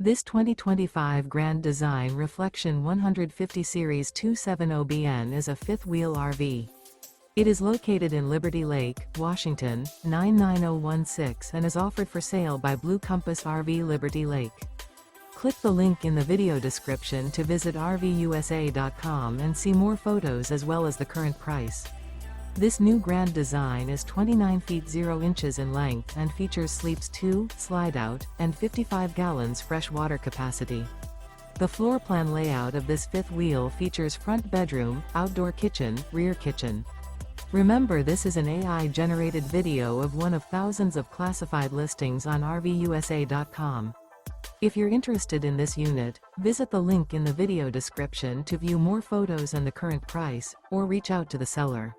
This 2025 Grand Design Reflection 150 Series 270BN is a fifth-wheel RV. It is located in Liberty Lake, Washington, 99016 and is offered for sale by Blue Compass RV Liberty Lake. Click the link in the video description to visit RVUSA.com and see more photos as well as the current price. This new Grand Design is 29 feet 0 inches in length and features sleeps 2, Slideout, and 55 gallons fresh water capacity. The floor plan layout of this fifth wheel features front bedroom, outdoor kitchen, rear kitchen. Remember, this is an AI-generated video of one of thousands of classified listings on RVUSA.com. If you're interested in this unit, visit the link in the video description to view more photos and the current price, or reach out to the seller.